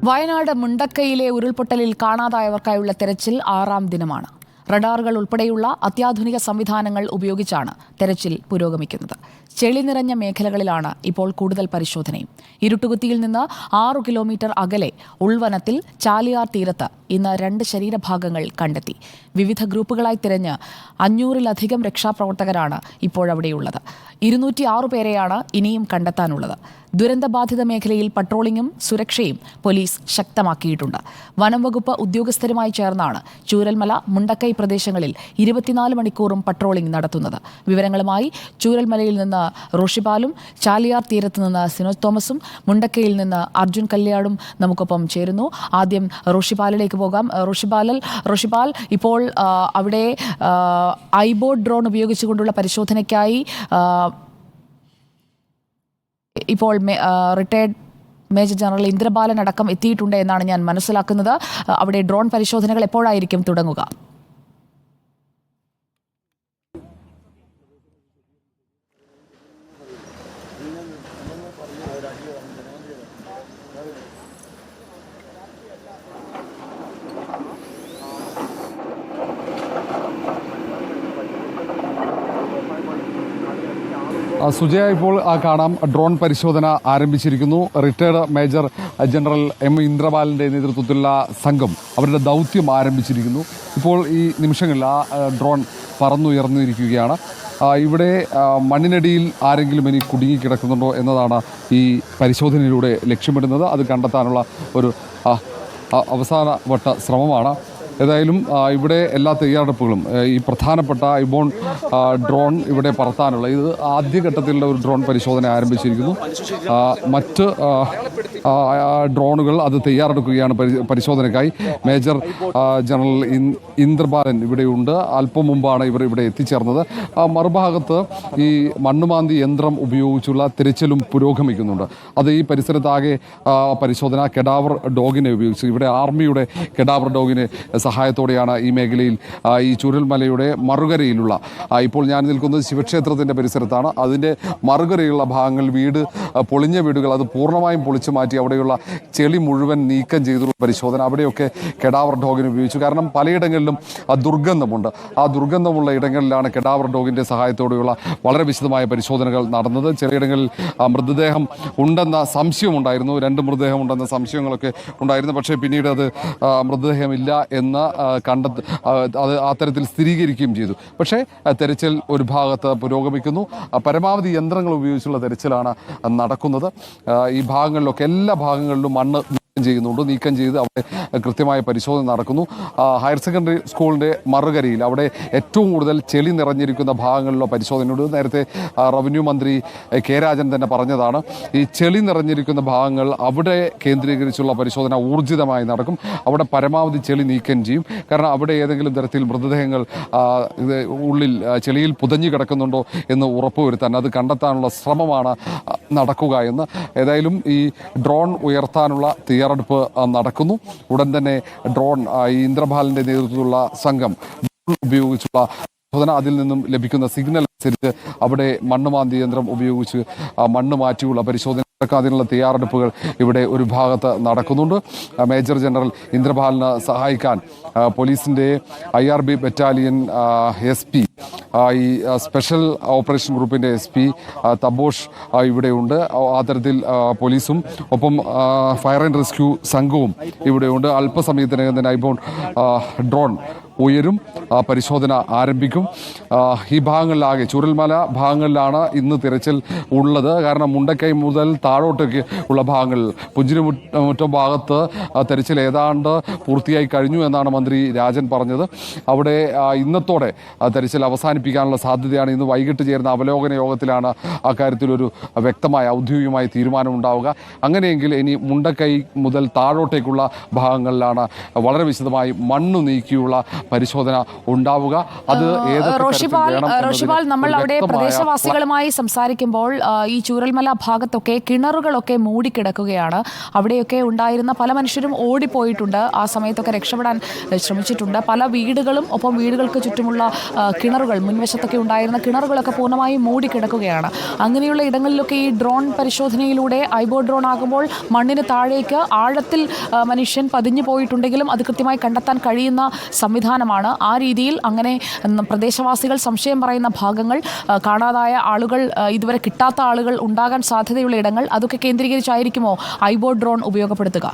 വയനാട് മുണ്ടക്കയിലെ ഉരുൾപൊട്ടലിൽ കാണാതായവർക്കായുള്ള തെരച്ചിൽ 6ാം ദിനമാണ്. റഡാറുകൾ ഉൾപ്പെടെയുള്ള അത്യാധുനിക സംവിധാനങ്ങൾ ഉപയോഗിച്ചാണ് തെരച്ചിൽ പുരോഗമിക്കുന്നത്. ചെളി നിറഞ്ഞ മേഖലകളിലാണ് ഇപ്പോൾ കൂടുതൽ പരിശോധനയും. ഇരുട്ടുകുത്തിയിൽ നിന്ന് 6 കിലോമീറ്റർ അകലെ ഉൾവനത്തിൽ ചാലിയാർ തീരത്ത് ഇന്ന് 2 ശരീരഭാഗങ്ങൾ കണ്ടെത്തി. വിവിധ ഗ്രൂപ്പുകളായി തിരഞ്ഞ് 500-ലധികം രക്ഷാപ്രവർത്തകരാണ് ഇപ്പോഴവിടെയുള്ളത്. 206 പേരെയാണ് ഇനിയും കണ്ടെത്താനുള്ളത്. ദുരന്തബാധിത മേഖലയിൽ പട്രോളിംഗും സുരക്ഷയും പോലീസ് ശക്തമാക്കിയിട്ടുണ്ട്. വനം വകുപ്പ് ഉദ്യോഗസ്ഥരുമായി ചേർന്നാണ് ചൂരൽമല, മുണ്ടക്കൈ പ്രദേശങ്ങളിൽ 24 മണിക്കൂറും പട്രോളിംഗ് നടത്തുന്നത്. വിവരങ്ങളുമായി ചൂരൽമലയിൽ നിന്ന് റോഷിപാലും, ചാലിയാർ തീരത്ത് നിന്ന് സിനോജ് തോമസും, മുണ്ടക്കയിൽ നിന്ന് അർജുൻ കല്യാടും നമുക്കൊപ്പം ചേരുന്നു. ആദ്യം റോഷിപാലിലേക്ക് പോകാം. റോഷിപാൽ, ഇപ്പോൾ അവിടെ ഐബോട്ട് ഡ്രോൺ ഉപയോഗിച്ചുകൊണ്ടുള്ള പരിശോധനയ്ക്കായി ഇപ്പോൾ റിട്ടയർഡ് മേജർ ജനറൽ ഇന്ദ്രബാലൻ അടക്കം എത്തിയിട്ടുണ്ട് എന്നാണ് ഞാൻ മനസ്സിലാക്കുന്നത്. അവിടെ ഡ്രോൺ പരിശോധനകൾ എപ്പോഴായിരിക്കും തുടങ്ങുക? സുജയ, ഇപ്പോൾ കാണാം ഡ്രോൺ പരിശോധന ആരംഭിച്ചിരിക്കുന്നു. റിട്ടയർഡ് മേജർ ജനറൽ എം ഇന്ദ്രബാലന്റെ നേതൃത്വത്തിലുള്ള സംഘം അവരുടെ ദൗത്യം ആരംഭിച്ചിരിക്കുന്നു. ഇപ്പോൾ ഈ നിമിഷങ്ങളിൽ ആ ഡ്രോൺ പറന്നുയർന്നിരിക്കുകയാണ്. ഇവിടെ മണ്ണിനടിയിൽ ആരെങ്കിലും ഇനി കുടുങ്ങിക്കിടക്കുന്നുണ്ടോ എന്നതാണ് ഈ പരിശോധനയിലൂടെ ലക്ഷ്യമിടുന്നത്. അത് കണ്ടെത്താനുള്ള ഒരു അവസാനവട്ട ശ്രമമാണ്. ഏതായാലും ഇവിടെ എല്ലാ തയ്യാറെടുപ്പുകളും ഈ പ്രധാനപ്പെട്ട ഐബോൺ ഡ്രോൺ ഇവിടെ പറത്താനുള്ള ഇത് ആദ്യഘട്ടത്തിലുള്ള ഒരു ഡ്രോൺ പരിശോധന ആരംഭിച്ചിരിക്കുന്നു. മറ്റ് ഡ്രോണുകൾ അത് തയ്യാറെടുക്കുകയാണ് പരിശോധനയ്ക്കായി. മേജർ ജനറൽ ഇന്ദ്രബാലൻ ഇവിടെയുണ്ട്. അല്പം മുമ്പാണ് ഇവർ ഇവിടെ എത്തിച്ചേർന്നത്. മറുഭാഗത്ത് ഈ മണ്ണുമാന്തി യന്ത്രം ഉപയോഗിച്ചുള്ള തിരച്ചിലും പുരോഗമിക്കുന്നുണ്ട്. അത് ഈ പരിസരത്താകെ പരിശോധന കെഡാവർ ഡോഗിനെ ഉപയോഗിച്ച് ഇവിടെ ആർമിയുടെ കെഡാവർ ഡോഗിനെ സഹായത്തോടെയാണ് ഈ മേഖലയിൽ ഈ ചൂരൽമലയുടെ മറുകരയിലുള്ള ഇപ്പോൾ ഞാൻ നിൽക്കുന്നത് ശിവക്ഷേത്രത്തിൻ്റെ പരിസരത്താണ്. അതിൻ്റെ മറുകരയുള്ള ഭാഗങ്ങൾ പൊളിഞ്ഞ വീടുകൾ അത് പൂർണ്ണമായും പൊളിച്ചു മാറ്റി അവിടെയുള്ള ചെളി മുഴുവൻ നീക്കം ചെയ്തുള്ള പരിശോധന അവിടെയൊക്കെ കെഡാവർ ഡോഗിനെ ഉപയോഗിച്ചു. കാരണം പലയിടങ്ങളിലും ദുർഗന്ധമുണ്ട്. ആ ദുർഗന്ധമുള്ള ഇടങ്ങളിലാണ് കെഡാവർ ഡോഗിൻ്റെ സഹായത്തോടെയുള്ള വളരെ വിശദമായ പരിശോധനകൾ നടന്നത്. ചിലയിടങ്ങളിൽ മൃതദേഹം ഉണ്ടെന്ന സംശയമുണ്ടായിരുന്നു. 2 മൃതദേഹം ഉണ്ടെന്ന സംശയങ്ങളൊക്കെ ഉണ്ടായിരുന്നു. പക്ഷേ പിന്നീട് അത് മൃതദേഹമില്ല എന്ന് അത് അത്തരത്തിൽ സ്ഥിരീകരിക്കുകയും ചെയ്തു. പക്ഷേ തെരച്ചിൽ ഒരു ഭാഗത്ത് പുരോഗമിക്കുന്നു. പരമാവധി യന്ത്രങ്ങൾ ഉപയോഗിച്ചുള്ള തെരച്ചിലാണ് നടക്കുന്നത്. ഈ ഭാഗങ്ങളിലൊക്കെ എല്ലാ ഭാഗങ്ങളിലും മണ്ണ് നീക്കം ചെയ്ത് അവിടെ കൃത്യമായ പരിശോധന നടക്കുന്നു. ഹയർ സെക്കൻഡറി സ്കൂളിൻ്റെ മറുകരയിൽ അവിടെ ഏറ്റവും കൂടുതൽ ചെളി നിറഞ്ഞിരിക്കുന്ന ഭാഗങ്ങളിലുള്ള പരിശോധനയുണ്ട്. നേരത്തെ റവന്യൂ മന്ത്രി കെ രാജൻ തന്നെ പറഞ്ഞതാണ്, ഈ ചെളി നിറഞ്ഞിരിക്കുന്ന ഭാഗങ്ങൾ അവിടെ കേന്ദ്രീകരിച്ചുള്ള പരിശോധന ഊർജിതമായി നടക്കും. അവിടെ പരമാവധി ചെളി നീക്കം ചെയ്യും. കാരണം അവിടെ ഏതെങ്കിലും തരത്തിൽ മൃതദേഹങ്ങൾ ഉള്ളിൽ ചെളിയിൽ പുതഞ്ഞു കിടക്കുന്നുണ്ടോ എന്ന് ഉറപ്പുവരുത്താൻ അത് കണ്ടെത്താനുള്ള ശ്രമമാണ് നടക്കുക എന്ന്. ഏതായാലും ഈ ഡ്രോൺ ഉയർത്താനുള്ള തയ്യാറെടുപ്പ് നടക്കുന്നു. ഉടൻ തന്നെ ഡ്രോൺ ഈ ഇന്ദ്രബാലന്റെ നേതൃത്വത്തിലുള്ള സംഘം ഉപയോഗിച്ചുള്ള പരിശോധന, അതിൽ നിന്നും ലഭിക്കുന്ന സിഗ്നൽ അനുസരിച്ച് അവിടെ മണ്ണുമാന്തി യന്ത്രം ഉപയോഗിച്ച് മണ്ണ് മാറ്റിയുള്ള പരിശോധന അതിനുള്ള തയ്യാറെടുപ്പുകൾ ഇവിടെ ഒരു ഭാഗത്ത് നടക്കുന്നുണ്ട്. മേജർ ജനറൽ ഇന്ദ്രബാലന് സഹായിക്കാൻ പോലീസിൻ്റെ IRB ബറ്റാലിയൻ SP, ഈ സ്പെഷ്യൽ ഓപ്പറേഷൻ ഗ്രൂപ്പിൻ്റെ SP തബോഷ് ഇവിടെയുണ്ട്. ആ തരത്തിൽ പോലീസും ഒപ്പം ഫയർ ആൻഡ് റെസ്ക്യൂ സംഘവും ഇവിടെയുണ്ട്. അല്പസമയത്തിനകം തന്നെ ഐബോൺ ഡ്രോൺ ഉയരും, പരിശോധന ആരംഭിക്കും. ഈ ഭാഗങ്ങളിലാകെ ചൂരൽമല ഭാഗങ്ങളിലാണ് ഇന്ന് തിരച്ചിൽ ഉള്ളത്. കാരണം മുണ്ടക്കൈ മുതൽ താഴോട്ടേക്ക് ഉള്ള ഭാഗങ്ങളിൽ പുഞ്ചിരിമുറ്റം ഭാഗത്ത് തെരച്ചിൽ ഏതാണ്ട് പൂർത്തിയായി കഴിഞ്ഞു എന്നാണ് മന്ത്രി രാജൻ പറഞ്ഞത്. അവിടെ ഇന്നത്തോടെ തെരച്ചിൽ അവസാനിപ്പിക്കാനുള്ള സാധ്യതയാണ്. ഇന്ന് വൈകിട്ട് ചേരുന്ന അവലോകന യോഗത്തിലാണ് അക്കാര്യത്തിലൊരു വ്യക്തമായ ഔദ്യോഗികമായ തീരുമാനമുണ്ടാവുക. അങ്ങനെയെങ്കിൽ ഇനി മുണ്ടക്കൈ മുതൽ താഴോട്ടേക്കുള്ള ഭാഗങ്ങളിലാണ് വളരെ വിശദമായി മണ്ണ് നീക്കിയുള്ള പരിശോധന ഉണ്ടാവുക. അത് ഏതൊക്കെ തരത്തിൽ റോഷിപാൽ വേണം എന്നതിന് റോഷിപാൽ നമ്മൾ ഒരു അവിടെ വ്യക്തമായ പ്രദേശവാസികളുമായി സംസാരിക്കുമ്പോൾ ഈ ചൂരൽമല ഭാഗത്തൊക്കെ കിണറുകളൊക്കെ മൂടിക്കിടക്കുകയാണ്. അവിടെയൊക്കെ ഉണ്ടായിരുന്ന പല മനുഷ്യരും ഓടിപ്പോയിട്ടുണ്ട്. ആ സമയത്തൊക്കെ രക്ഷപ്പെടാൻ ശ്രമിച്ചിട്ടുണ്ട്. പല വീടുകളും ഒപ്പം വീടുകൾക്ക് ചുറ്റുമുള്ള കിണറുകൾ, മുൻവശത്തൊക്കെ ഉണ്ടായിരുന്ന കിണറുകളൊക്കെ പൂർണ്ണമായും മൂടിക്കിടക്കുകയാണ്. അങ്ങനെയുള്ള ഇടങ്ങളിലൊക്കെ ഈ ഡ്രോൺ പരിശോധനയിലൂടെ ഐബോ ഡ്രോൺ ആകുമ്പോൾ മണ്ണിന് താഴേക്ക് ആഴത്തിൽ മനുഷ്യൻ പതിഞ്ഞു പോയിട്ടുണ്ടെങ്കിലും അത് കൃത്യമായി കണ്ടെത്താൻ കഴിയുന്ന സംവിധാനമാണ്. ആ രീതിയിൽ അങ്ങനെ പ്രദേശവാസികൾ സംശയം പറയുന്ന ഭാഗങ്ങൾ, കാണാതായ ആളുകൾ, ഇതുവരെ കിട്ടാത്ത ആളുകൾ ഉണ്ടാകാൻ സാധ്യതയുള്ള ഇടങ്ങൾ, അതൊക്കെ കേന്ദ്രീകരിച്ചായിരിക്കുമോ ഐബോ ഡ്രോൺ ഉപയോഗപ്പെടുത്തുക?